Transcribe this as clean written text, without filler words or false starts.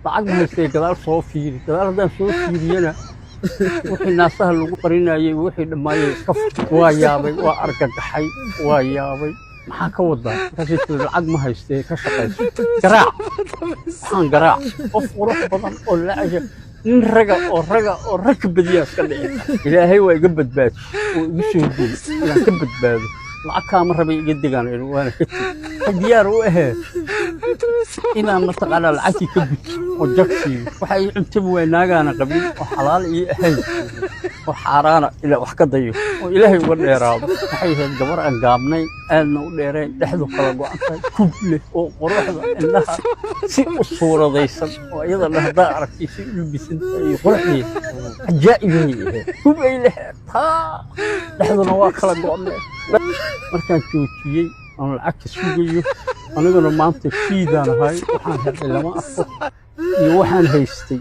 lacag ma haystay gadaal soo fiiri gadaal haddaan soo fiiriyana wixii naasaha lagu qarinayay wixii dhammaayay iska waa yaabay waa argagaxay waa yaabay maxaa ka wadaa markaasay tiri lacag ma haystee ka shaqayso garaac waxaan garaac qof qurux badan oo lacag nin raga oo rag badiyaa iska dhici ilaahay waa iga badbaadi oo igu soo guuray inaan ka badbaado lacag kaama rabay iga degaan waana ka tegi diyaar u ahee inaan mataqaanaa lacagtii ka gudto oo jagsiiyo waxa ii cuntaba waa naagaana qabin oo xalaal ii ahayn oo xaaraana ilaa wax ka dayo oo ilaahay uga dheeraado waxay ahayd gabar aan gaabnayn aadna u dheerayn dhexdu kala go'an tahay kub leh oo quruxda indhaha si u suuradaysan oo iyadana haddaa aragtay si u labisan tahay iyo quruxdeeda cajaa'ibay ahayd kub ay leheed taa dhexduna waa kala go'nay markaan joojiyey aan lacagta sugayo aniguna maanta fiidaan ahay waxaan helay lama arko iyo waxaan haystay